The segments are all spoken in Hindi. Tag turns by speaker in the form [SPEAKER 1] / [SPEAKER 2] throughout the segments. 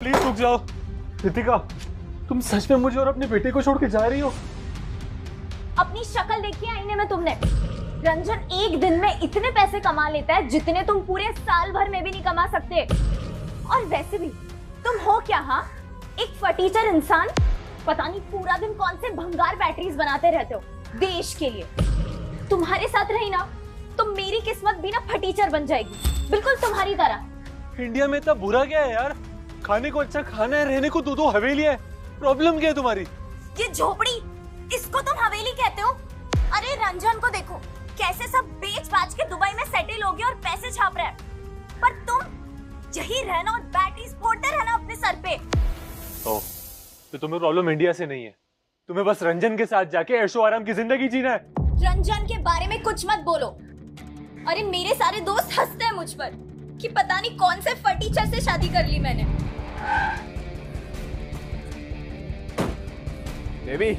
[SPEAKER 1] प्लीज रुक जाओ। रितिका, तुम सच में मुझे और अपने बेटे को छोड़ के जा रही हो?
[SPEAKER 2] अपनी शक्ल देखी आईने में तुमने? रंजन एक दिन में इतने पैसे कमा लेता है जितने तुम पूरे साल भर में भी नहीं कमा सकते। और वैसे भी तुम हो क्या? हाँ, एक फटीचर इंसान। पता नहीं पूरा दिन कौन से भंगार बैटरीज बनाते रहते हो देश के लिए। तुम्हारे साथ रही ना तो मेरी किस्मत भी ना फटीचर बन जाएगी, बिल्कुल तुम्हारी तरह।
[SPEAKER 1] इंडिया में इतना बुरा क्या है यार? खाने को अच्छा खाना है, रहने को दो हवेली है। प्रॉब्लम क्या है तुम्हारी?
[SPEAKER 2] ये झोपड़ी, इसको तुम हवेली कहते हो? अरे रंजन को देखो, कैसे सब बेच बाच के दुबई में सेटल हो गए और पैसे छाप रहे हैं। पर तुम यही रहना और बैटरीज फोड़ते रहना अपने सर पे।
[SPEAKER 1] ओह, तो तुम्हें प्रॉब्लम इंडिया से नहीं है, तुम्हें बस रंजन के साथ जाके ऐशो आराम की जिंदगी जीना है।
[SPEAKER 2] रंजन के बारे में कुछ मत बोलो। अरे मेरे सारे दोस्त हंसते हैं मुझ पर कि पता नहीं कौन से फटीचर से शादी कर ली मैंने।
[SPEAKER 3] बेबी,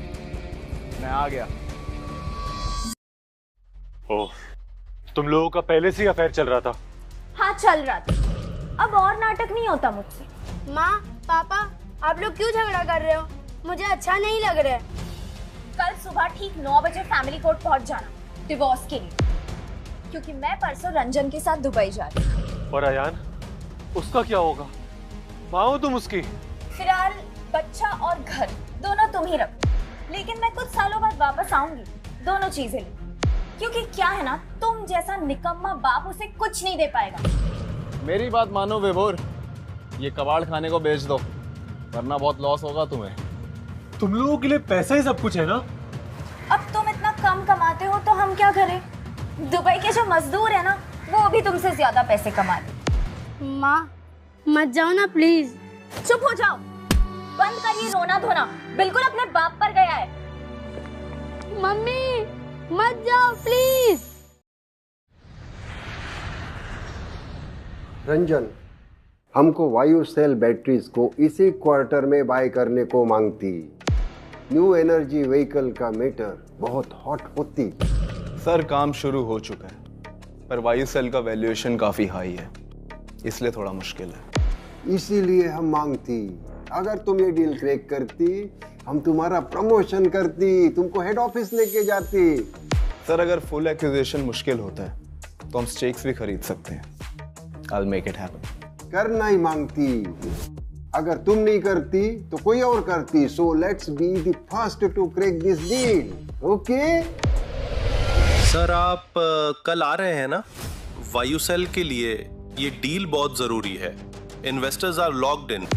[SPEAKER 3] मैं आ गया।
[SPEAKER 1] ओह, तुम लोगों का पहले से ही अफेयर चल रहा था?
[SPEAKER 2] हाँ चल रहा था, अब और नाटक नहीं होता मुझसे।
[SPEAKER 4] माँ, पापा, आप लोग क्यों झगड़ा कर रहे हो? मुझे अच्छा नहीं लग रहा है।
[SPEAKER 2] कल सुबह ठीक 9 बजे फैमिली कोर्ट पहुंच जाना डिवोर्स के लिए, क्योंकि मैं परसों रंजन के साथ दुबई जा रही हूँ।
[SPEAKER 1] और अयान, उसका क्या होगा? माँ हो तुम उसकी।
[SPEAKER 2] फिलहाल बच्चा और घर दोनों तुम ही रखो, लेकिन मैं कुछ सालों बाद वापस आऊंगी दोनों चीजें ले। क्योंकि क्या है ना, तुम जैसा निकम्मा बाप उसे कुछ नहीं दे पाएगा।
[SPEAKER 3] मेरी बात मानो विभोर, ये कबाड़ खाने को बेच दो, वरना बहुत लॉस होगा तुम्हें।
[SPEAKER 1] तुम लोगों के लिए पैसा ही सब कुछ है ना?
[SPEAKER 2] अब तुम इतना कम कमाते हो तो हम क्या करें? दुबई के जो मजदूर है ना, वो भी तुमसे ज्यादा पैसे कमाते।
[SPEAKER 4] माँ, मत जाओ ना प्लीज।
[SPEAKER 2] चुप हो जाओ, बंद कर ये रोना धोना, बिल्कुल अपने बाप पर गया है।
[SPEAKER 4] मम्मी, मत जाओ प्लीज।
[SPEAKER 5] रंजन, हमको वायु सेल बैटरीज को इसी क्वार्टर में बाय करने को मांगती। न्यू एनर्जी व्हीकल का मैटर बहुत हॉट होती।
[SPEAKER 3] सर, काम शुरू हो चुका है, पर वायु सेल का वैल्यूएशन काफी हाई है, इसलिए थोड़ा मुश्किल है।
[SPEAKER 5] इसीलिए हम मांगती। अगर तुम ये डील क्रैक करती, हम तुम्हारा प्रमोशन करती, तुमको हेड ऑफिस लेके जाती।
[SPEAKER 3] सर, अगर फुल एक्विजिशन मुश्किल होता है तो हम स्टेक्स भी खरीद सकते हैं। I'll make it happen.
[SPEAKER 5] करना ही मांगती। अगर तुम नहीं करती तो कोई और करती। So let's be the first to crack this deal, okay?
[SPEAKER 6] Sir, आप कल आ रहे हैं ना वायु सेल के लिए? ये डील बहुत जरूरी है, इन्वेस्टर्स आर लॉक्ड इन।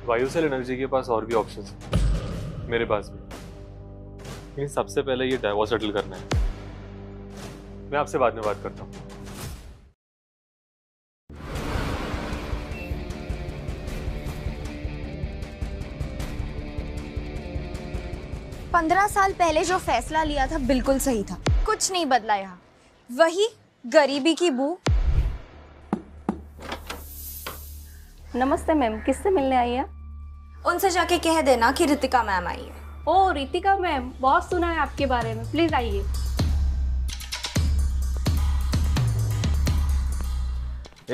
[SPEAKER 1] वायु सेल एनर्जी के पास और भी ऑप्शंस हैं, मेरे पास भी। लेकिन सबसे पहले ये डाइवोर्स सेटल करना है। मैं आपसे बाद में बात करता हूँ।
[SPEAKER 2] पंद्रह साल पहले जो फैसला लिया था बिल्कुल सही था, कुछ नहीं बदला यहाँ। वही गरीबी की बू।
[SPEAKER 7] नमस्ते मैम, किससे मिलने आई है?
[SPEAKER 2] उनसे जाके कह देना कि रितिका मैम आई है।
[SPEAKER 7] ओह रितिका मैम, बहुत सुना है आपके बारे में, प्लीज आइए।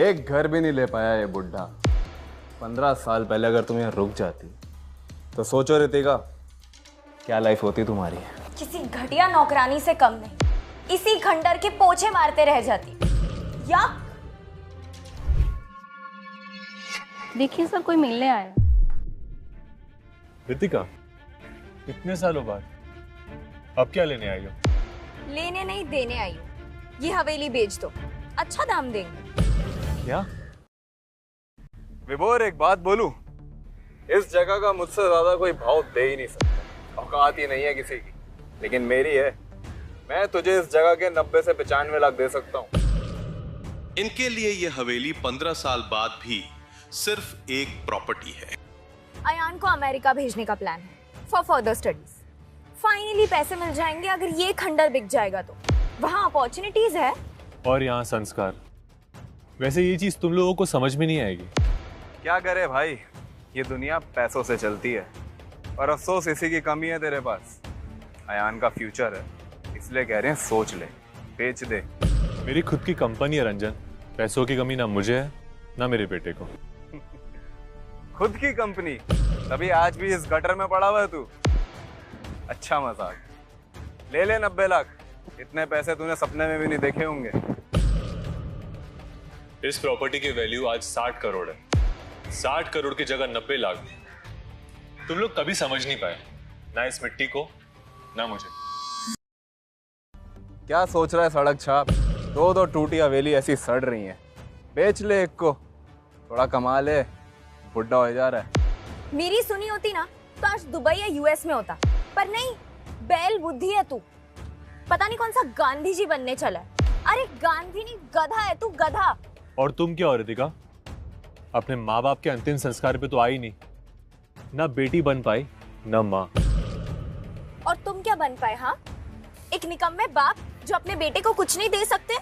[SPEAKER 3] एक घर भी नहीं ले पाया ये बुढ़ा। 15 साल पहले अगर तुम यहाँ रुक जाती तो सोचो रितिका, क्या लाइफ होती तुम्हारी।
[SPEAKER 2] किसी घटिया नौकरानी से कम नहीं, इसी खंडर के पोछे मारते रह जाती। या
[SPEAKER 7] देखिए सर, कोई मिलने आया।
[SPEAKER 1] रितिका, इतने सालों बाद अब क्या लेने आई हो?
[SPEAKER 2] लेने नहीं देने आई हूँ। ये हवेली बेच दो, अच्छा दाम देंगे।
[SPEAKER 1] क्या?
[SPEAKER 3] विभोर, एक बात बोलूं, इस जगह का मुझसे ज्यादा कोई भाव दे ही नहीं सकता। औकात ही नहीं है किसी की, लेकिन मेरी है। मैं तुझे इस जगह के 90 से 95 लाख दे सकता हूँ।
[SPEAKER 6] इनके लिए ये हवेली 15 साल बाद भी सिर्फ एक प्रॉपर्टी है।
[SPEAKER 2] अयान को अमेरिका भेजने का प्लान है फॉर फर्दर स्टडीज। फाइनली पैसे मिल जाएंगे अगर ये खंडर बिक जाएगा तो। वहाँ अपॉर्चुनिटीज है
[SPEAKER 1] और यहाँ संस्कार। वैसे ये चीज तुम लोगों को समझ में नहीं आएगी।
[SPEAKER 3] क्या करे भाई, ये दुनिया पैसों से चलती है, और अफसोस इसी की कमी है तेरे पास। अयान का फ्यूचर है, इसलिए कह रहे हैं सोच ले, बेच दे।
[SPEAKER 1] मेरी खुद की कंपनी है रंजन, पैसों की कमी ना मुझे है ना मेरे बेटे को।
[SPEAKER 3] खुद की कंपनी, तभी आज भी इस गटर में पड़ा हुआ है तू। अच्छा मजाक, ले ले 90 लाख। इतने पैसे तूने सपने में भी नहीं देखे होंगे।
[SPEAKER 1] इस प्रॉपर्टी की वैल्यू आज 60 करोड़ है। 60 करोड़ की जगह 90 लाख। तुम लोग कभी समझ नहीं पाए, ना इस मिट्टी को ना मुझे।
[SPEAKER 3] क्या सोच रहा है सड़क छाप? दो टूटी हवेली ऐसी सड़ रही हैं। बेच ले एक को, थोड़ा कमा ले, बुढ़ा हो जा रहा है।
[SPEAKER 2] मेरी सुनी होती ना तो आज दुबई या यूएस में होता, पर नहीं, बैल बुद्धि है तू। पता नहीं कौन सा गांधी जी बनने चला है। अरे गांधी नहीं, गधा है तू, गधा।
[SPEAKER 1] और तुम क्या हो रितिका? अपने माँ बाप के अंतिम संस्कार पे तो आई नहीं, ना बेटी बन पाई ना माँ।
[SPEAKER 2] और तुम क्या बन पाए? हाँ, एक निकम्मे बाप जो अपने बेटे को कुछ नहीं दे सकते।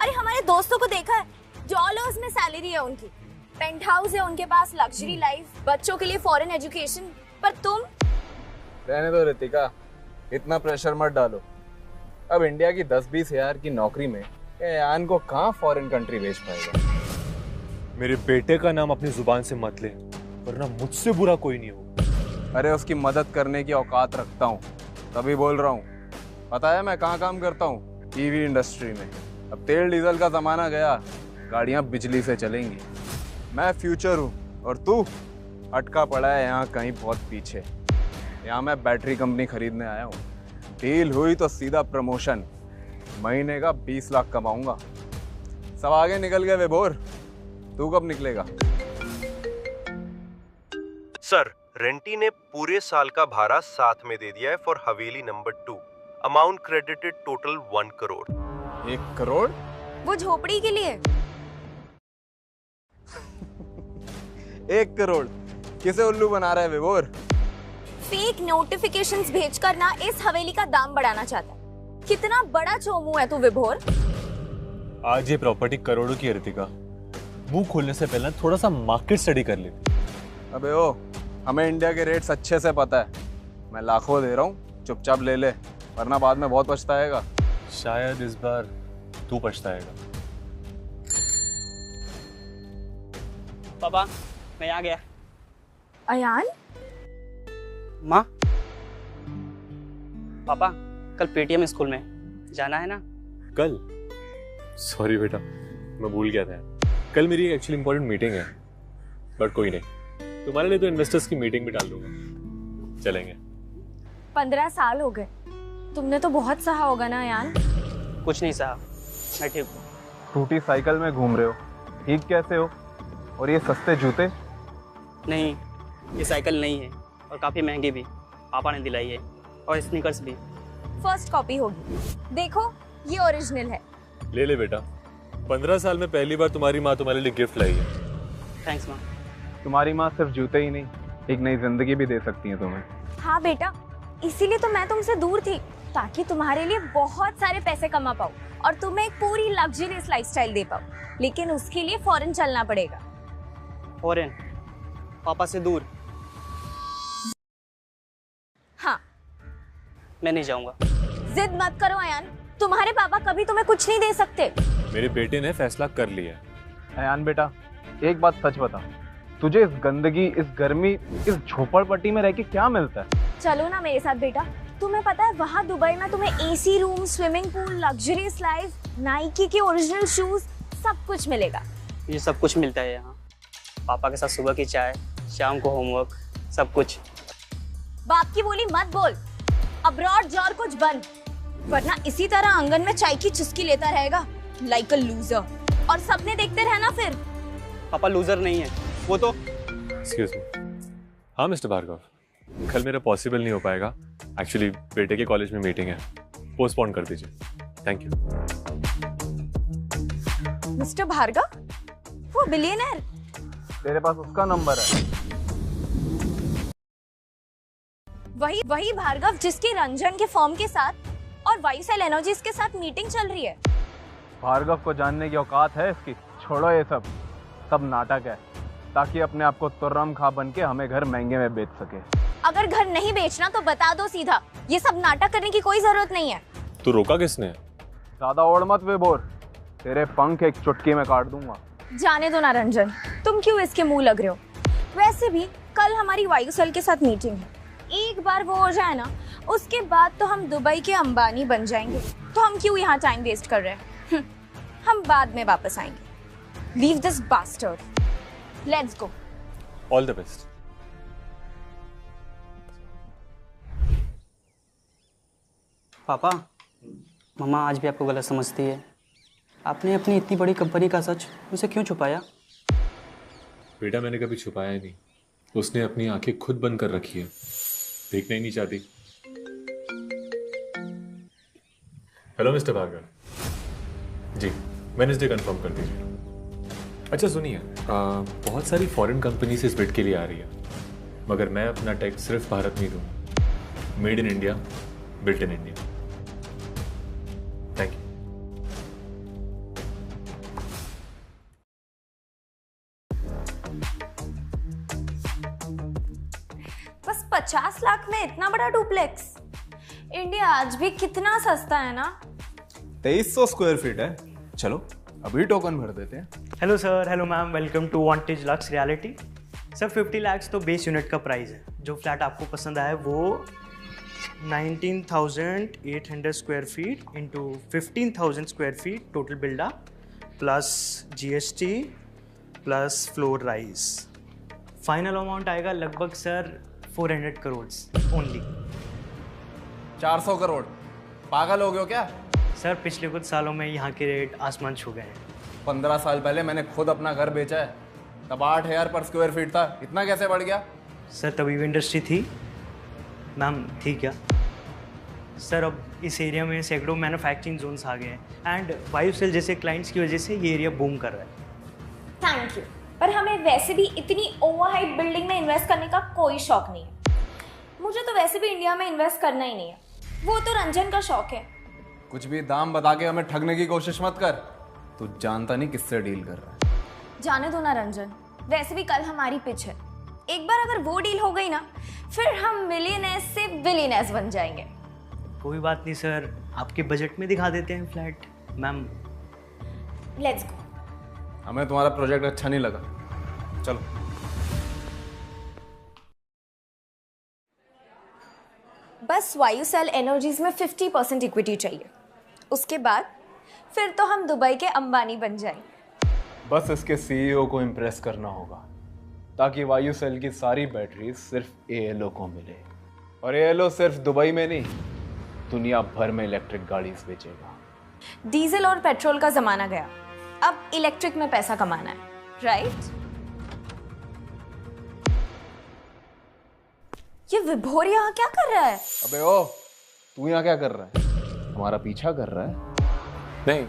[SPEAKER 2] अरे हमारे दोस्तों को देखा है, डॉलर्स में सैलरी है उनकी, पेंट हाउस है उनके पास, लग्जरी लाइफ, बच्चों के लिए फॉरेन एजुकेशन। पर तुम?
[SPEAKER 3] रहने दो रितिका, इतना प्रेशर मत डालो। अब इंडिया की 10-20 हजार की नौकरी में यान को कहाँ फॉरेन कंट्री भेज पाएगा।
[SPEAKER 1] मेरे बेटे का नाम अपनी जुबान से मत ले, वरना मुझसे बुरा कोई नहीं हो।
[SPEAKER 3] अरे उसकी मदद करने की औकात रखता हूँ, तभी बोल रहा हूँ। पता है मैं कहाँ काम करता हूँ? ईवी इंडस्ट्री में। अब तेल डीजल का जमाना गया, गाड़ियाँ बिजली से चलेंगी। मैं फ्यूचर हूँ और तू अटका पड़ा है यहाँ कहीं बहुत पीछे। यहाँ मैं बैटरी कंपनी खरीदने आया हूँ। डील हुई तो सीधा प्रमोशन, महीने का 20 लाख कमाऊंगा। सब आगे निकल गए विभोर, तू कब निकलेगा?
[SPEAKER 6] सर, रेंटी ने पूरे साल का भाड़ा साथ में दे दिया है for Haveli number 2। Amount credited total 1 crore.
[SPEAKER 3] 1 crore?
[SPEAKER 2] वो झोपड़ी के लिए।
[SPEAKER 3] 1 करोड़? किसे उल्लू बना रहा है विभोर?
[SPEAKER 2] फेक नोटिफिकेशंस भेजकर ना इस हवेली का दाम बढ़ाना चाहता है। कितना बड़ा चोमू है तू विभोर।
[SPEAKER 1] आज ये प्रॉपर्टी करोड़ों की है रितिका। मुंह खोलने से पहले थोड़ा सा मार्केट स्टडी कर लेती।
[SPEAKER 3] अबे ओ, हमें इंडिया के रेट्स अच्छे से पता है। मैं लाखों दे रहा हूँ, चुपचाप ले ले, वरना बाद में बहुत पछताएगा।
[SPEAKER 1] शायद इस बार तू पछताएगा।
[SPEAKER 8] पापा, मैं आ गया।
[SPEAKER 2] अयान?
[SPEAKER 8] माँ? पापा, कल पेटीएम स्कूल में जाना है ना?
[SPEAKER 1] कल? सॉरी बेटा, मैं भूल गया था। कल मेरी एक एक्चुअली इंपॉर्टेंट मीटिंग है, बट कोई नहीं, तुम्हारे लिए तो इन्वेस्टर्स की मीटिंग भी डाल दूंगा। चलेंगे।
[SPEAKER 2] 15 साल हो गए, तुमने तो बहुत सहा होगा ना अयान?
[SPEAKER 8] कुछ नहीं सहा, मैं ठीक हूँ।
[SPEAKER 3] टूटी साइकिल में घूम रहे हो, ठीक कैसे हो? और ये सस्ते जूते?
[SPEAKER 8] नहीं, ये साइकिल नहीं है और काफ़ी महंगी भी, पापा ने दिलाई है। और स्नीकर्स भी।
[SPEAKER 2] फर्स्ट कॉपी होगी, देखो ये ओरिजिनल है।
[SPEAKER 1] ले ले बेटा, 15 साल में पहली बार तुम्हारी माँ तुम्हारे लिए गिफ्ट लाई है।
[SPEAKER 8] थैंक्स माँ।
[SPEAKER 3] तुम्हारी माँ सिर्फ जूते ही नहीं, एक नई जिंदगी भी दे सकती है तुम्हें।
[SPEAKER 2] हाँ बेटा, इसीलिए तो मैं तुमसे दूर थी, ताकि तुम्हारे लिए बहुत सारे पैसे कमा पाऊँ और तुम्हें एक पूरी लग्जरियस लाइफस्टाइल दे पाऊँ। लेकिन उसके लिए फॉरेन चलना पड़ेगा।
[SPEAKER 8] फॉरेन? पापा से दूर?
[SPEAKER 2] हाँ।
[SPEAKER 8] मैं नहीं जाऊंगा।
[SPEAKER 2] जिद मत करो अयान, तुम्हारे पापा कभी तुम्हें कुछ नहीं दे सकते।
[SPEAKER 1] मेरे बेटे ने फैसला कर लिया है।
[SPEAKER 3] अयान बेटा, एक बात सच बता, तुझे इस गंदगी, इस गर्मी, इस झोपड़पट्टी में रह के क्या मिलता है?
[SPEAKER 2] चलो ना मेरे साथ बेटा। तुम्हें पता है वहाँ दुबई में तुम्हें AC room, swimming pool, luxurious life, Nike के ओरिजिनल शूज, सब कुछ मिलेगा।
[SPEAKER 8] ये सब कुछ मिलता है यहाँ। पापा के साथ सुबह की चाय, शाम को होमवर्क, सब कुछ।
[SPEAKER 2] बाप की बोली मत बोल, अब्रॉड जा और कुछ बन, वरना इसी तरह आंगन में चाय की चुस्की लेता रहेगा लाइक अ लूजर, और सपने देखते रहना फिर।
[SPEAKER 8] पापा लूजर नहीं है, वो तो।
[SPEAKER 1] Excuse me. हाँ मिस्टर भार्गव, कल मेरा पॉसिबल नहीं हो पाएगा। एक्चुअली बेटे के कॉलेज में मीटिंग है, पोस्टपोन कर दीजिए। Thank you.
[SPEAKER 2] मिस्टर भार्गव, वो बिलियनर।
[SPEAKER 3] तेरे पास उसका नंबर है?
[SPEAKER 2] वही भार्गव जिसकी रंजन के फॉर्म के साथ और वायुसेल एनर्जीज के साथ मीटिंग चल रही है।
[SPEAKER 3] भार्गव को जानने की औकात है इसकी? छोड़ो ये सब नाटक है, ताकि अपने आप को तुर्रम खा बन के हमें घर महंगे में बेच सके।
[SPEAKER 2] अगर घर नहीं बेचना तो बता दो सीधा, ये सब नाटक करने की कोई जरूरत नहीं है।
[SPEAKER 1] तो रोका किसने?
[SPEAKER 3] ज्यादा ओढ़ मत विभोर, तेरे पंख एक चुटकी में काट दूंगा।
[SPEAKER 2] जाने दो ना रंजन, तुम क्यों इसके मुंह लग रहे हो? वैसे भी कल हमारी वायुसेल के साथ मीटिंग है, एक बार वो हो जाए ना, उसके बाद तो हम दुबई के अंबानी बन जाएंगे। तो हम क्यों यहाँ टाइम वेस्ट कर रहे हैं? हम बाद में वापस आएंगे। Leave this bastard. Let's go.
[SPEAKER 1] All the best.
[SPEAKER 8] पापा, मम्मा आज भी आपको गलत समझती है। आपने अपनी इतनी बड़ी कंपनी का सच मुझसे क्यों छुपाया?
[SPEAKER 1] बेटा मैंने कभी छुपाया ही नहीं, उसने अपनी आंखें खुद बंद कर रखी है, देखना ही नहीं चाहती। हेलो मिस्टर भार्गव जी, वेडनेसडे कंफर्म कर दीजिए। अच्छा सुनिए, बहुत सारी फॉरेन कंपनीज इस बिड के लिए आ रही है, मगर मैं अपना टैक्स सिर्फ भारत में ही दूंगा। Made in India, built in India. Thank you.
[SPEAKER 2] बस 50 लाख में इतना बड़ा डुप्लेक्स? इंडिया आज भी कितना सस्ता है ना।
[SPEAKER 3] 2300 स्क्वायर फीट है। चलो अभी टोकन भर देते हैं।
[SPEAKER 8] Hello sir, hello ma'am, welcome to Vantage Lux reality. Sir 50 lakh तो बेस यूनिट का प्राइस है। जो फ्लैट आपको पसंद आया वो 19,800 square feet into 15,000 square feet total बिल्डा plus GST plus floor rise. Final amount आएगा लगभग सर 400 करोड़ ओनली।
[SPEAKER 3] 400 करोड़? पागल हो गए हो क्या?
[SPEAKER 8] सर पिछले कुछ सालों में यहाँ के रेट आसमान छू गए हैं।
[SPEAKER 3] 15 साल पहले मैंने खुद अपना घर बेचा है, तब 8,000 पर स्क्वायर फीट था। इतना कैसे बढ़ गया?
[SPEAKER 8] सर तभी भी इंडस्ट्री थी मैम, थी क्या? सर अब इस एरिया में सैकड़ों मैन्युफैक्चरिंग जोन्स आ गए हैं एंड वायुसेल जैसे क्लाइंट्स की वजह से ये एरिया बूम कर रहा है।
[SPEAKER 2] थैंक यू, पर हमें वैसे भी इतनी ओवरहाइट बिल्डिंग में इन्वेस्ट करने का कोई शौक नहीं है। मुझे तो वैसे भी इंडिया में इन्वेस्ट करना ही नहीं है, वो तो रंजन का शौक है।
[SPEAKER 3] कुछ भी दाम बता के हमें ठगने की कोशिश मत कर। तू जानता नहीं किससे डील कर रहा है।
[SPEAKER 2] जाने दो ना रंजन, वैसे भी कल हमारी पिच है। एक बार अगर वो डील हो गई ना, फिर हम मिलियनेस से बिलियनेस बन जाएंगे।
[SPEAKER 8] कोई बात नहीं सर, आपके बजट में दिखा देते हैं फ्लैट मैम।
[SPEAKER 2] Let's go.
[SPEAKER 3] हमें तुम्हारा प्रोजेक्ट अच्छा नहीं लगा, चलो।
[SPEAKER 2] बस वायुसेल एनर्जीज में 50% इक्विटी चाहिए, उसके बाद फिर तो हम दुबई के अंबानी बन जाएंगे।
[SPEAKER 3] बस इसके CEO को इम्प्रेस करना होगा ताकि वायुसेल की सारी बैटरी सिर्फ ALO को मिले। और ALO सिर्फ दुबई में नहीं, दुनिया भर में इलेक्ट्रिक गाड़ी बेचेगा।
[SPEAKER 2] डीजल और पेट्रोल का जमाना गया, अब इलेक्ट्रिक में पैसा कमाना है, राइट? ये विभोर यहाँ क्या कर रहा है?
[SPEAKER 3] अबे ओ, तू यहाँ क्या कर रहा है? हमारा पीछा कर रहा है?
[SPEAKER 1] नहीं,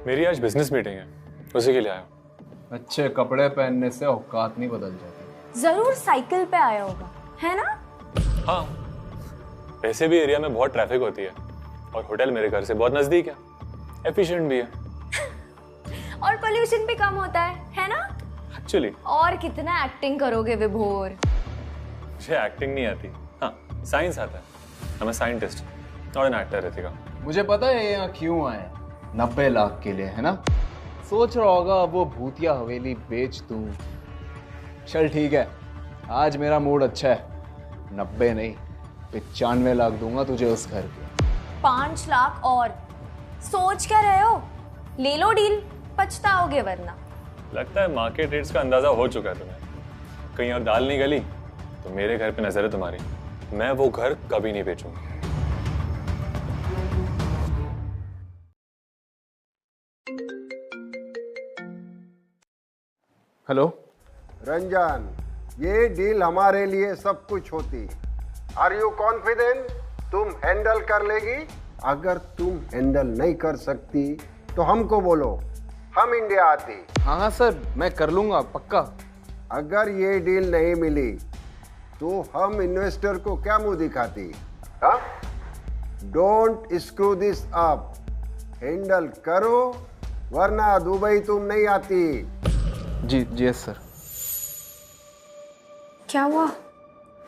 [SPEAKER 1] मेरी आज बिजनेस मीटिंग है, उसी के लिए आया हूँ।
[SPEAKER 3] अच्छे कपड़े पहनने से औकात नहीं बदल जाती।
[SPEAKER 2] जरूर साइकिल पे आया होगा, है ना?
[SPEAKER 1] हाँ, वैसे भी एरिया में बहुत ट्रैफिक होती है और होटल मेरे घर से बहुत नजदीक है, एफिशिएंट भी है
[SPEAKER 2] और पोल्यूशन भी कम होता है ना?
[SPEAKER 1] एक्चुअली।
[SPEAKER 2] और कितना एक्टिंग करोगे विभोर?
[SPEAKER 1] मुझे एक्टिंग नहीं आती, हाँ साइंस आता है। I'm a scientist, not an actor, Ritika.
[SPEAKER 3] मुझे पता है यहाँ क्यों आए, 90 लाख के लिए, है ना? सोच रहा होगा वो भूतिया हवेली बेच दूं। चल ठीक है, आज मेरा मूड अच्छा है। 90 नहीं, 95 लाख दूंगा तुझे उस घर के।
[SPEAKER 2] 5 लाख और? सोच क्या रहे हो? ले लो डील, पछताओगे वरना।
[SPEAKER 1] लगता है मार्केट रेट्स का अंदाजा हो चुका है तुम्हें। कहीं और दाल नहीं गली तो मेरे घर पे नजर है तुम्हारी। मैं वो घर कभी नहीं बेचूंगा।
[SPEAKER 3] हेलो
[SPEAKER 5] रंजन, ये डील हमारे लिए सब कुछ होती। आर यू कॉन्फिडेंट तुम हैंडल कर लेगी? अगर तुम हैंडल नहीं कर सकती तो हमको बोलो, हम इंडिया आती।
[SPEAKER 3] हाँ सर, मैं कर लूंगा पक्का।
[SPEAKER 5] अगर ये डील नहीं मिली तो हम इन्वेस्टर को क्या मुंह दिखाती? हाँ, don't screw this up, handle करो वरना दुबई तुम नहीं आती।
[SPEAKER 3] जी यस सर।
[SPEAKER 2] क्या हुआ?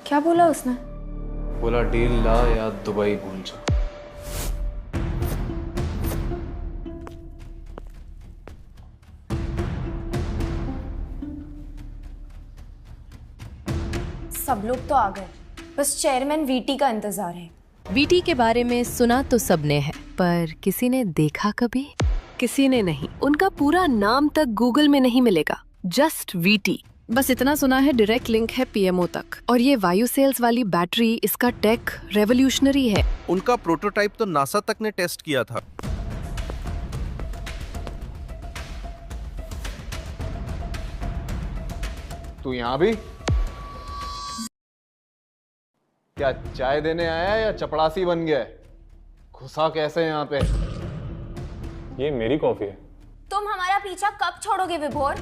[SPEAKER 2] क्या बोला उसने?
[SPEAKER 3] बोला डील ला या दुबई भूल जा।
[SPEAKER 4] सब लोग तो आ गए, बस चेयरमैन वीटी का इंतजार है।
[SPEAKER 9] वीटी के बारे में सुना तो सबने है, पर किसी ने देखा कभी? किसी ने नहीं। उनका पूरा नाम तक गूगल में नहीं मिलेगा, जस्ट वीटी। बस इतना सुना है डायरेक्ट लिंक है पीएमओ तक। और ये वायु सेल्स वाली बैटरी, इसका टेक रेवोल्यूशनरी है।
[SPEAKER 6] उनका प्रोटोटाइप तो नासा तक ने टेस्ट किया था।
[SPEAKER 3] तू यहाँ भी? क्या चाय देने आया है या चपड़ासी बन गया है? घुसा कैसे यहाँ पे?
[SPEAKER 1] ये मेरी कॉफी है।
[SPEAKER 2] तुम हमारा पीछा कब छोड़ोगे विभोर?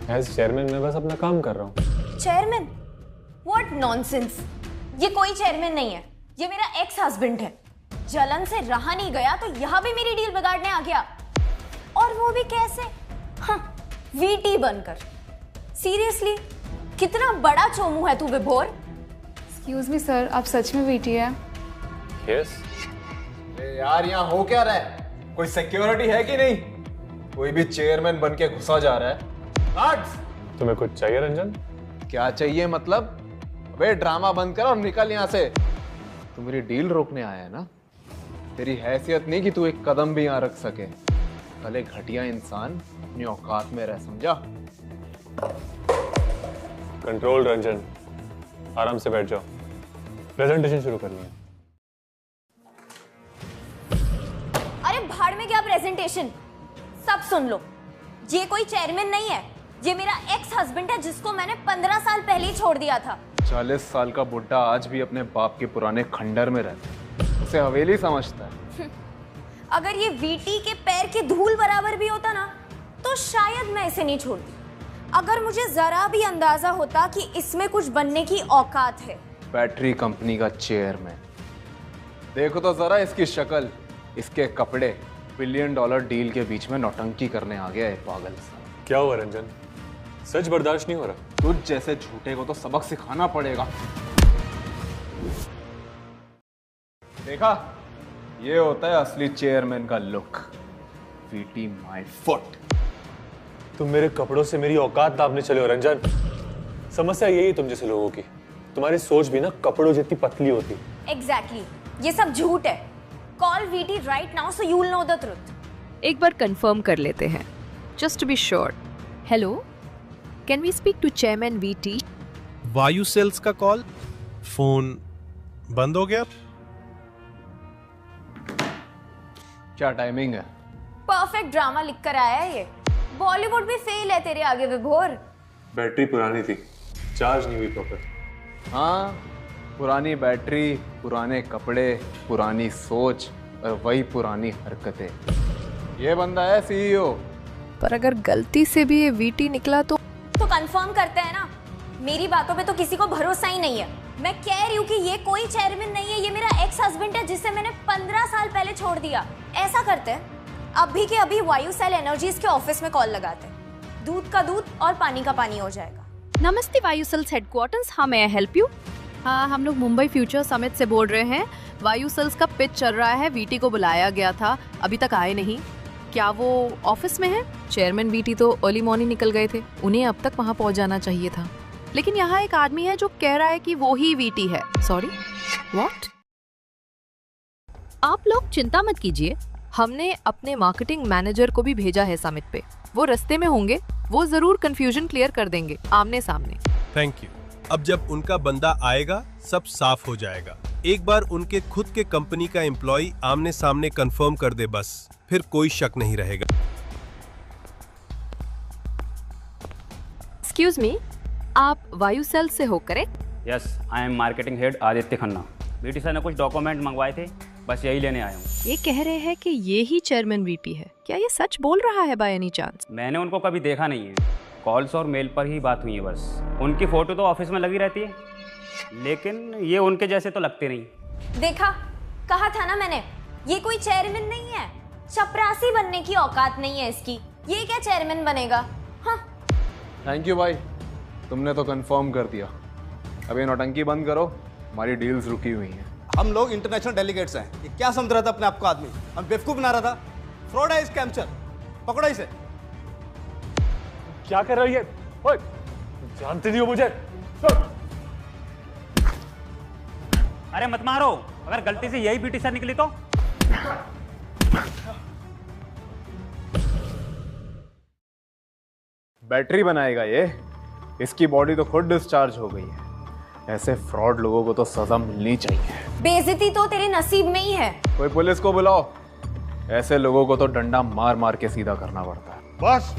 [SPEAKER 1] एज चेयरमैन मैं बस अपना काम कर रहा हूँ।
[SPEAKER 2] चेयरमैन? What nonsense! ये कोई चेयरमैन नहीं है, ये मेरा एक्स हस्बैंड है। जलन से रहा नहीं गया तो यहाँ भी मेरी डील बिगाड़ने आ गया, और वो भी कैसे? हाँ, वीटी बनकर। सीरियसली, कितना बड़ा चोमू है तू विभोर।
[SPEAKER 10] एक्सक्यूज मी सर, आप सच में वीटी है?
[SPEAKER 1] यस।
[SPEAKER 3] यार यहाँ हो क्या रहा है? कोई सिक्योरिटी है कि नहीं? कोई भी चेयरमैन बन के घुसा जा रहा है। गार्ड्स!
[SPEAKER 1] तुम्हें कुछ चाहिए रंजन?
[SPEAKER 3] क्या चाहिए मतलब? अबे ड्रामा बंद कर और निकल यहाँ से। तू मेरी डील रोकने आया है ना? तेरी हैसियत नहीं कि तू एक कदम भी यहाँ रख सके। कल एक घटिया इंसान अपनी औकात में रह, समझा?
[SPEAKER 1] कंट्रोल रंजन, आराम से बैठ जाओ। प्रेजेंटेशन शुरू करनी है।
[SPEAKER 2] अरे भाड़ में क्या प्रेजेंटेशन? सब सुन लो, ये कोई चेयरमैन नहीं है, ये मेरा एक्स हस्बैंड है जिसको मैंने 15 साल पहले ही छोड़ दिया था।
[SPEAKER 3] 40 साल का बुड्ढा आज भी अपने बाप के पुराने खंडर में रहता है, उसे हवेली समझता है।
[SPEAKER 2] अगर ये वीटी के पैर की धूल बराबर भी होता ना, तो शायद मैं इसे नहीं छोड़ती। अगर मुझे जरा भी अंदाजा होता कि इसमें कुछ बनने की औकात है।
[SPEAKER 3] बैटरी कंपनी का चेयरमैन, देखो तो जरा इसकी शक्ल, इसके कपड़े। $1 बिलियन डील के बीच में नौटंकी करने आ गया है पागल सा।
[SPEAKER 1] क्या हुआ रंजन? सच बर्दाश्त नहीं हो रहा?
[SPEAKER 3] तुझ जैसे झूठे को तो सबक सिखाना पड़ेगा। देखा, ये होता है असली चेयरमैन का लुक। VT my foot.
[SPEAKER 1] तुम मेरे कपड़ों से मेरी औकात नापने चले हो रंजन। समस्या यही है तुम जैसे लोगों की, तुम्हारी सोच भी ना कपड़ों जितनी पतली होती।
[SPEAKER 2] एग्जैक्टली, ये सब झूठ है। Call VT right now so you will know the truth.
[SPEAKER 9] एक बार कंफर्म कर लेते हैं, just to be sure. Hello, can we speak to chairman VT?
[SPEAKER 6] Vayu sales का कॉल, फोन बंद हो गया।
[SPEAKER 3] क्या टाइमिंग है?
[SPEAKER 2] परफेक्ट ड्रामा लिख कर आया है ये। बॉलीवुड भी फेल है तेरे आगे विभोर।
[SPEAKER 1] बैटरी पुरानी थी, चार्ज नहीं हुई प्रॉपर।
[SPEAKER 3] हाँ, पुरानी बैटरी, पुराने कपड़े, पुरानी सोच और वही पुरानी हरकतें। ये बंदा है सीईओ।
[SPEAKER 9] पर अगर गलती से भी ये वीटी निकला तो
[SPEAKER 2] कंफर्म करते हैं ना। मेरी बातों पे तो किसी को भरोसा ही नहीं है। मैं कह रही हूँ कि ये कोई चेयरमैन नहीं है, ये मेरा एक्स हस्बैंड है जिसे मैंने 15 साल पहले छोड़ दिया। ऐसा करते हैं, अभी के अभी वायु सेल एनर्जीज के ऑफिस में कॉल लगाते हैं। दूध का दूध और पानी का पानी हो जाएगा।
[SPEAKER 9] नमस्ते वायु सेल्स हेडक्वार्टर्स, हाँ मैं हेल्प यू? हाँ, हम लोग मुंबई फ्यूचर समिट से बोल रहे हैं। वायु सेल्स का पिच चल रहा है, वीटी को बुलाया गया था, अभी तक आए नहीं। क्या वो ऑफिस में है? चेयरमैन वीटी तो अर्ली मॉर्निंग निकल गए थे, उन्हें अब तक वहाँ पहुँच जाना चाहिए था। लेकिन यहाँ एक आदमी है जो कह रहा है कि वो ही वीटी है। Sorry, what? आप लोग चिंता मत कीजिए, हमने अपने मार्केटिंग मैनेजर को भी भेजा है समिट पे। वो रास्ते में होंगे, वो जरूर कंफ्यूजन क्लियर कर देंगे आमने सामने।
[SPEAKER 6] Thank you. अब जब उनका बंदा आएगा सब साफ हो जाएगा। एक बार उनके खुद के कंपनी का एम्प्लॉय आमने सामने कंफर्म कर दे बस, फिर कोई शक नहीं रहेगा।
[SPEAKER 9] एक्सक्यूज मी, आप वायु सेल से हो correct?
[SPEAKER 11] Yes, I am marketing head Aditya Khanna. VT sir ने कुछ डॉक्यूमेंट मंगवाए थे, बस यही लेने आया हूँ।
[SPEAKER 9] ये कह रहे हैं कि ये ही चेयरमैन वीटी है, क्या ये सच बोल रहा है बाय एनी चांस?
[SPEAKER 11] मैंने उनको कभी देखा नहीं है, कॉल्स और मेल पर ही बात हुई है बस। उनकी फोटो तो ऑफिस में लगी रहती है, लेकिन ये उनके जैसे तो लगते नहीं।
[SPEAKER 2] देखा, कहा था ना मैंने, ये कोई चेयरमैन नहीं है। चपरासी बनने की औकात नहीं है इसकी। ये क्या चेयरमैन बनेगा? हाँ।
[SPEAKER 3] थैंक यू भाई, तुमने तो कंफर्म कर दिया। अब ये नौटंकी बंद करो, हमारी डील्स रुकी हुई हैं।
[SPEAKER 12] हम लोग इंटरनेशनल डेलीगेट्स हैं। ये क्या समझ रहा था अपने आप को आदमी? हम बेवकूफ बना रहा था। फ्रॉड है, स्कैमचर, पकड़ो इसे।
[SPEAKER 1] क्या कर रही है? ओए, जानते नहीं हो मुझे?
[SPEAKER 11] अरे मत मारो, अगर गलती से यही बीटी सर निकली तो।
[SPEAKER 3] बैटरी बनाएगा ये, इसकी बॉडी तो खुद डिस्चार्ज हो गई है। ऐसे फ्रॉड लोगों को तो सजा मिलनी चाहिए।
[SPEAKER 2] बेइज्जती तो तेरे नसीब में ही है।
[SPEAKER 3] कोई पुलिस को बुलाओ, ऐसे लोगों को तो डंडा मार मार के सीधा करना पड़ता है।
[SPEAKER 13] बस,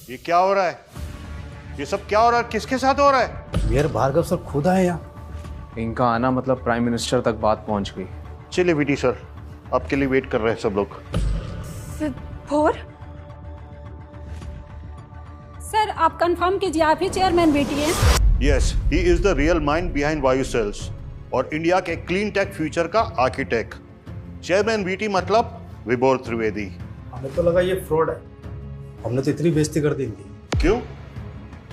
[SPEAKER 13] ये क्या हो रहा है? ये सब क्या हो रहा है? किसके साथ हो रहा है?
[SPEAKER 12] मेयर भार्गव सर खुद आए यहाँ।
[SPEAKER 3] इनका आना मतलब प्राइम मिनिस्टर तक बात पहुंच गई।
[SPEAKER 13] चलिए वीटी सर, आपके लिए वेट कर रहे हैं सब लोग।
[SPEAKER 14] विभोर सर, आप कंफर्म कीजिए आप ही चेयरमैन बेटी हैं।
[SPEAKER 13] Yes, he is the real mind behind वायु सेल्स और इंडिया के क्लीन टेक फ्यूचर का आर्किटेक्ट। चेयरमैन वीटी मतलब विभोर त्रिवेदी।
[SPEAKER 12] हमें तो लगा ये फ्रॉड है, हमने तो इतनी बेइज्जती कर दी इनकी।
[SPEAKER 13] क्यों?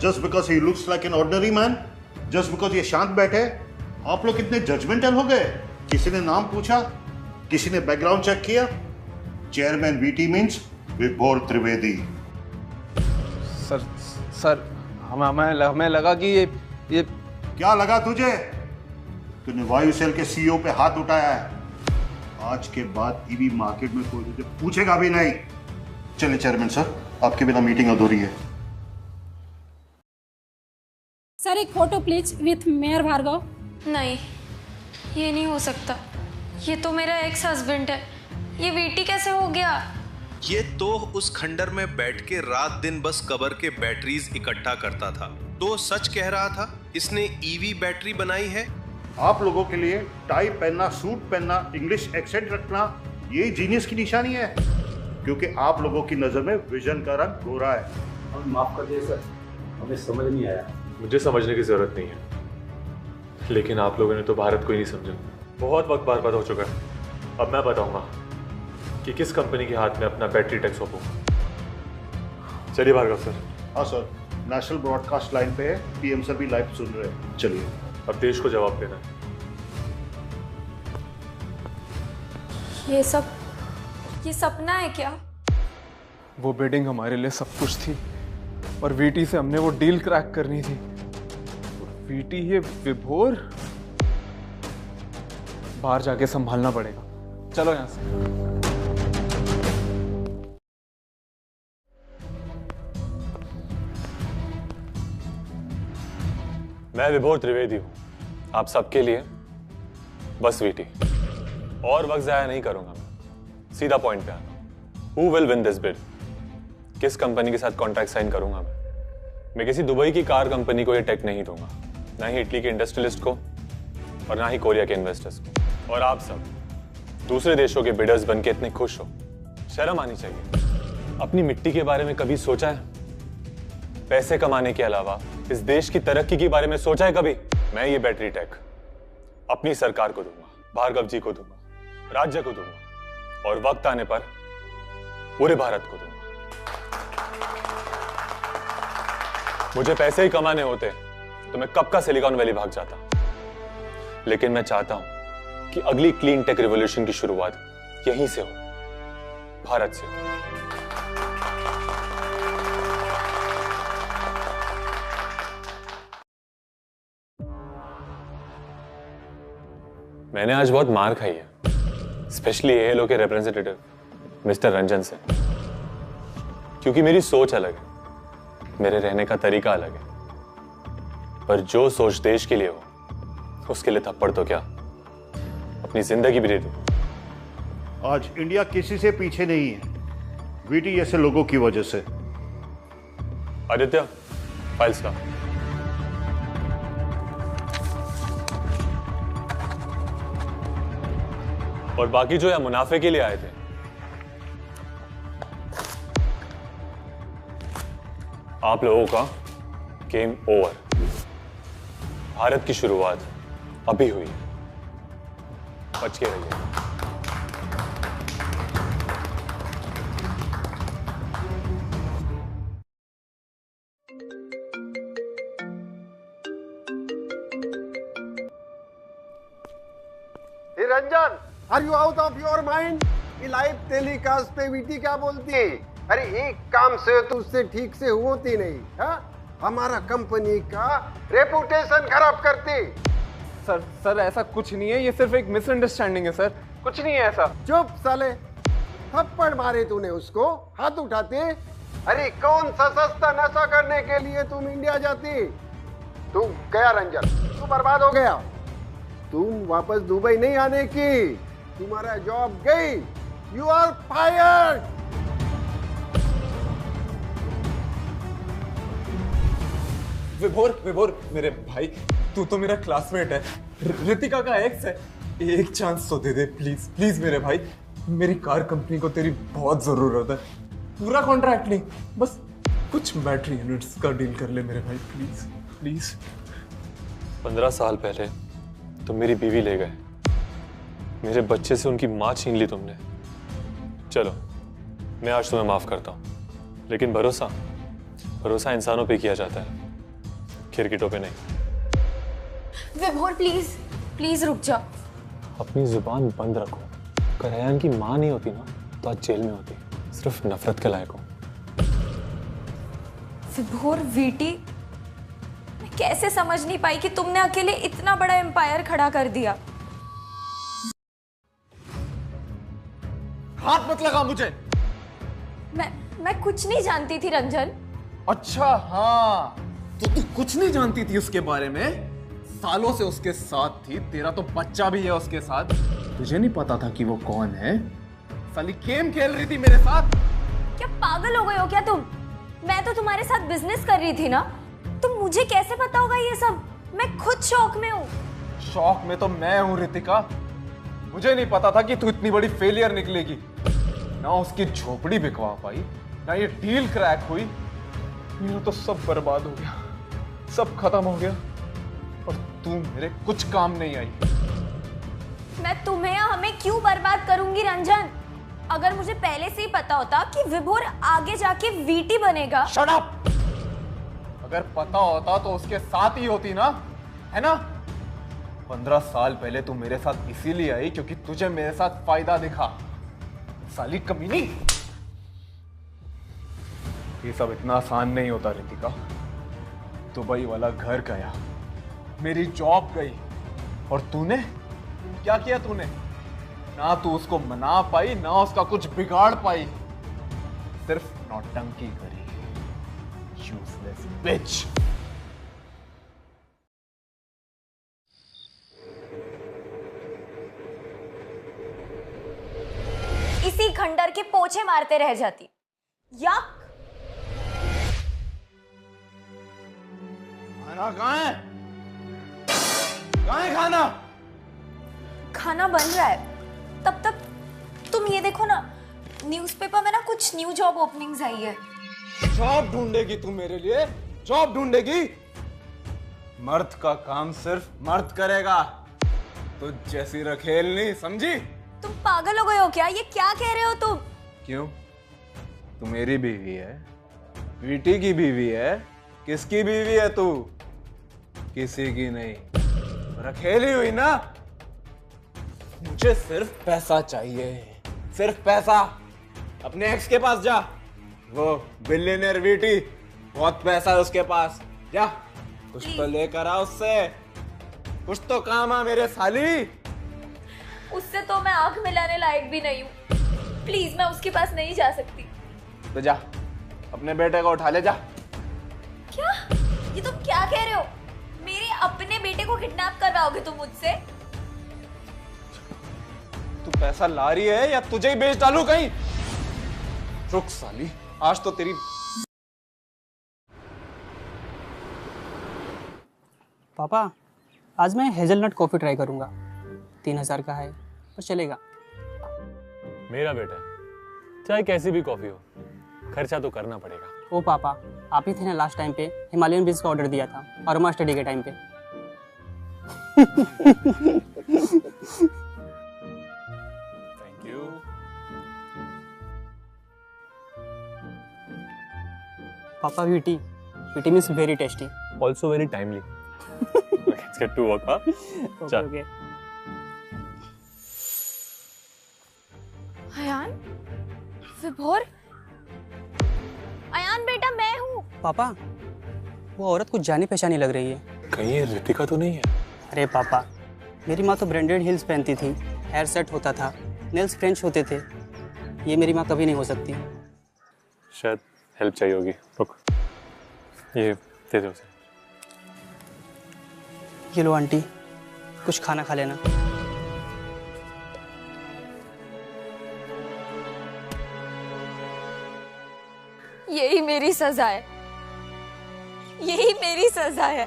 [SPEAKER 13] Just because he looks like an ordinary man, just because ये शांत बैठे, आप लोग कितने जजमेंटल हो गए? किसी ने नाम पूछा? किसी ने बैकग्राउंड चेक किया? चेयरमैन वीटी मीन्स विभोर त्रिवेदी।
[SPEAKER 3] सर हमें लगा कि ये
[SPEAKER 13] क्या लगा तुझे? तूने वायु सेल के सीईओ पे हाथ उठाया है। आज के बाद ईवी मार्केट में कोई तुझे पूछेगा भी नहीं। चलिए चेयरमैन सर, आपके बिना मीटिंग अधूरी है।
[SPEAKER 14] सर एक photo please with mayor Bhargav.
[SPEAKER 15] नहीं, ये नहीं हो सकता। ये तो मेरा एक्स हस्बैंड है, ये वीटी कैसे हो गया?
[SPEAKER 6] ये तो उस खंडर में बैठ के रात दिन बस कबर के बैटरीज इकट्ठा करता था, तो सच कह रहा था इसने ईवी बैटरी बनाई है।
[SPEAKER 13] आप लोगों के लिए टाई पहनना, सूट पहनना, इंग्लिश एक्सेंट रखना, ये जीनियस की निशानी है, क्योंकि आप लोगों की नजर में विजन का रंग गोरा है।
[SPEAKER 12] हमें माफ कर दिए सर, हमें समझ नहीं आया।
[SPEAKER 1] मुझे समझने की जरूरत नहीं है, लेकिन आप लोगों ने तो भारत को ही नहीं समझा। बहुत वक्त बर्बाद हो चुका है। अब मैं बताऊंगा कि किस कंपनी के हाथ में अपना बैटरी टेक सौंपूं। चलिए भार्गव सर।
[SPEAKER 13] हाँ सर, नेशनल ब्रॉडकास्ट लाइन पे है, पीएम सर भी लाइव सुन रहे हैं। चलिए,
[SPEAKER 1] अब देश को जवाब देना है।
[SPEAKER 15] ये सपना है क्या?
[SPEAKER 3] वो बिडिंग हमारे लिए सब कुछ थी और वीटी से हमने वो डील क्रैक करनी थी। वीटी ये विभोर बाहर जाके संभालना पड़ेगा। चलो यहां से।
[SPEAKER 1] मैं विभोर त्रिवेदी हूं, आप सबके लिए बस वीटी। और वक्त जाया नहीं करूंगा मैं, सीधा पॉइंट पे आता हूं। Who will win this bid? किस कंपनी के साथ कॉन्ट्रैक्ट साइन करूंगा मैं किसी दुबई की कार कंपनी को ये टेक नहीं दूंगा, ना ही इटली के इंडस्ट्रियलिस्ट को और ना ही कोरिया के इन्वेस्टर्स को। और आप सब दूसरे देशों के बिडर्स बन के इतने खुश हो, शर्म आनी चाहिए। अपनी मिट्टी के बारे में कभी सोचा है? पैसे कमाने के अलावा इस देश की तरक्की के बारे में सोचा है कभी? मैं ये बैटरी टेक अपनी सरकार को दूंगा, भार्गव जी को दूंगा, राज्य को दूंगा और वक्त आने पर पूरे भारत को दूंगा। मुझे पैसे ही कमाने होते तो मैं कब का सिलिकॉन वैली भाग जाता, लेकिन मैं चाहता हूं कि अगली क्लीन टेक रिवॉल्यूशन की शुरुआत यहीं से हो, भारत से हो। मैंने आज बहुत मार खाई है, स्पेशली एएलओ के रिप्रेजेंटेटिव मिस्टर रंजन से, क्योंकि मेरी सोच अलग है, मेरे रहने का तरीका अलग है। पर जो सोच देश के लिए हो, उसके लिए थप्पड़ तो क्या, अपनी जिंदगी भी दे दूं।
[SPEAKER 13] आज इंडिया किसी से पीछे नहीं है, वीटी जैसे लोगों की वजह से।
[SPEAKER 1] आदित्य, फाइल्स ला। और बाकी जो या मुनाफे के लिए आए थे, आप लोगों का गेम ओवर। भारत की शुरुआत अभी हुई है, बच के रहिए।
[SPEAKER 5] Ranjan, are you out of your mind? ये लाइव टेलीकास्ट पे वीटी क्या बोलती है? अरे एक काम से तो उससे ठीक से होती नहीं, हाँ? हमारा कंपनी का रेपुटेशन खराब करती।
[SPEAKER 3] सर ऐसा कुछ नहीं है, ये सिर्फ एक मिसअंडरस्टैंडिंग है सर, कुछ नहीं है ऐसा।
[SPEAKER 5] चुप साले, थप्पड़ मारे तूने उसको, हाथ उठाते। अरे कौन सा सस्ता नशा करने के लिए तुम इंडिया जाती? तू गया रंजन, तू बर्बाद हो गया। तुम वापस दुबई नहीं आने की, तुम्हारा जॉब गई, यू आर फायर्ड।
[SPEAKER 3] विभोर मेरे भाई, तू तो मेरा क्लासमेट है, रितिका का एक्स है, एक चांस तो दे दे प्लीज प्लीज मेरे भाई। मेरी कार कंपनी को तेरी बहुत जरूरत है, पूरा कॉन्ट्रैक्ट नहीं, बस कुछ बैटरी यूनिट्स का डील कर ले मेरे भाई, प्लीज प्लीज।
[SPEAKER 1] 15 साल पहले तुम मेरी बीवी ले गए, मेरे बच्चे से उनकी माँ छीन ली तुमने। चलो मैं आज तुम्हें माफ करता हूँ, लेकिन भरोसा इंसानों पे किया जाता है, खिरकिटों पे नहीं।
[SPEAKER 15] विभोर प्लीज प्लीज रुक जा।
[SPEAKER 1] अपनी जुबान बंद रखो। अगर अयान की माँ नहीं होती ना तो आज जेल में होती, सिर्फ नफरत के लायक हो।
[SPEAKER 15] विभोर वीटी, मैं कैसे समझ नहीं पाई कि तुमने अकेले इतना बड़ा एम्पायर खड़ा कर दिया।
[SPEAKER 3] हाथ मत लगा मुझे।
[SPEAKER 15] मैं कुछ नहीं जानती थी रंजन।
[SPEAKER 3] अच्छा हाँ, तो तू कुछ नहीं जानती थी उसके बारे में? सालों से उसके साथ थी, तेरा तो बच्चा भी है उसके साथ, तुझे नहीं पता था कि वो कौन है? साली गेम खेल रही थी मेरे साथ।
[SPEAKER 15] क्या पागल हो गए हो क्या तुम? मैं तो तुम्हारे साथ बिजनेस कर रही थी ना, तो मुझे कैसे पता होगा ये सब? मैं खुद शौक में हूँ।
[SPEAKER 3] शौक में तो मैं हूँ रितिका, मुझे नहीं पता था कि तू इतनी बड़ी फेलियर निकलेगी। ना उसकी झोपड़ी बिकवा पाई, ना ये डील क्रैक हुई, मेरा तो सब बर्बाद हो गया, सब खत्म हो गया, और तू मेरे कुछ काम नहीं आई।
[SPEAKER 15] मैं तुम्हें या हमें क्यों बर्बाद करूंगी रंजन? अगर मुझे पहले से ही पता होता कि विभोर आगे जाके वीटी बनेगा।
[SPEAKER 3] Shut up! अगर पता होता तो उसके साथ ही होती ना, है ना? 15 साल पहले तू मेरे साथ इसीलिए आई क्योंकि तुझे मेरे साथ फायदा दिखा, साली कमीनी। ये सब इतना आसान नहीं होता रितिका। दुबई वाला घर गया, मेरी जॉब गई, और तूने क्या किया? तूने ना तू उसको मना पाई, ना उसका कुछ बिगाड़ पाई, सिर्फ नौटंकी करी। यूजलेस बिच।
[SPEAKER 15] इसी खंडर के पोछे मारते रह जाती। याक!
[SPEAKER 3] खाना कहाँ है? कहाँ है खाना?
[SPEAKER 15] खाना बन रहा है। तब तक तुम ये देखो ना, न्यूज़पेपर में ना कुछ न्यू जॉब ओपनिंग्स आई है।
[SPEAKER 3] जॉब ढूंढेगी तू मेरे लिए? जॉब ढूंढेगी? मर्द का काम सिर्फ मर्द करेगा, तो जैसी रखेल नहीं, समझी?
[SPEAKER 15] तुम पागल हो गए हो क्या? ये क्या कह रहे हो तुम?
[SPEAKER 3] क्यों? तू मेरी बीवी है, वीटी की बीवी है। किसकी बीवी है तू? किसी की नहीं, रखेली हुई ना। मुझे सिर्फ पैसा चाहिए, सिर्फ पैसा। अपने एक्स के पास जा, वो बिलियनर वीटी, बहुत पैसा है उसके पास, जा कुछ तो लेकर आ उससे, कुछ तो काम आ मेरे साली।
[SPEAKER 15] उससे तो मैं आंख मिलाने लायक भी नहीं हूँ। प्लीज मैं उसके पास नहीं जा सकती।
[SPEAKER 3] तो जा, अपने बेटे को उठा ले जा।
[SPEAKER 15] क्या? ये तुम क्या कह रहे हो? मेरे अपने बेटे को किडनैप करवाओगे तुम मुझसे?
[SPEAKER 3] तू पैसा ला रही है या तुझे ही बेच डालू कहीं? रुक साली, आज तो तेरी।
[SPEAKER 16] पापा, आज मैं हेजलनट कॉफी ट्राई करूंगा। 3000 का है, पर चलेगा।
[SPEAKER 1] मेरा बेटा है, चाहे कैसी भी कॉफी हो, खर्चा तो करना पड़ेगा।
[SPEAKER 16] ओ पापा, आप ही थे ना लास्ट टाइम पे हिमालयन ब्रिज का ऑर्डर दिया था और हमारा स्टडी के टाइम पे।
[SPEAKER 1] Thank you.
[SPEAKER 16] पापा, VT means very tasty,
[SPEAKER 1] also very timely. Let's get to work, huh? चल।
[SPEAKER 16] ओके।
[SPEAKER 15] अयान, विभोर, अयान बेटा मैं हूँ।
[SPEAKER 16] पापा, वो औरत कुछ जानी पहचानी लग रही है।
[SPEAKER 1] कहीं ये रितिका तो नहीं है?
[SPEAKER 16] अरे पापा, मेरी माँ तो ब्रांडेड हील्स पहनती थी, हेयर सेट होता था, नेल्स फ्रेंच होते थे। ये मेरी माँ कभी नहीं हो सकती।
[SPEAKER 1] शायद हेल्प चाहिए होगी। रुक, ये दे दो उसे।
[SPEAKER 16] ये लो आंटी, कुछ खाना खा लेना।
[SPEAKER 15] यही मेरी सजा है, यही मेरी सजा है।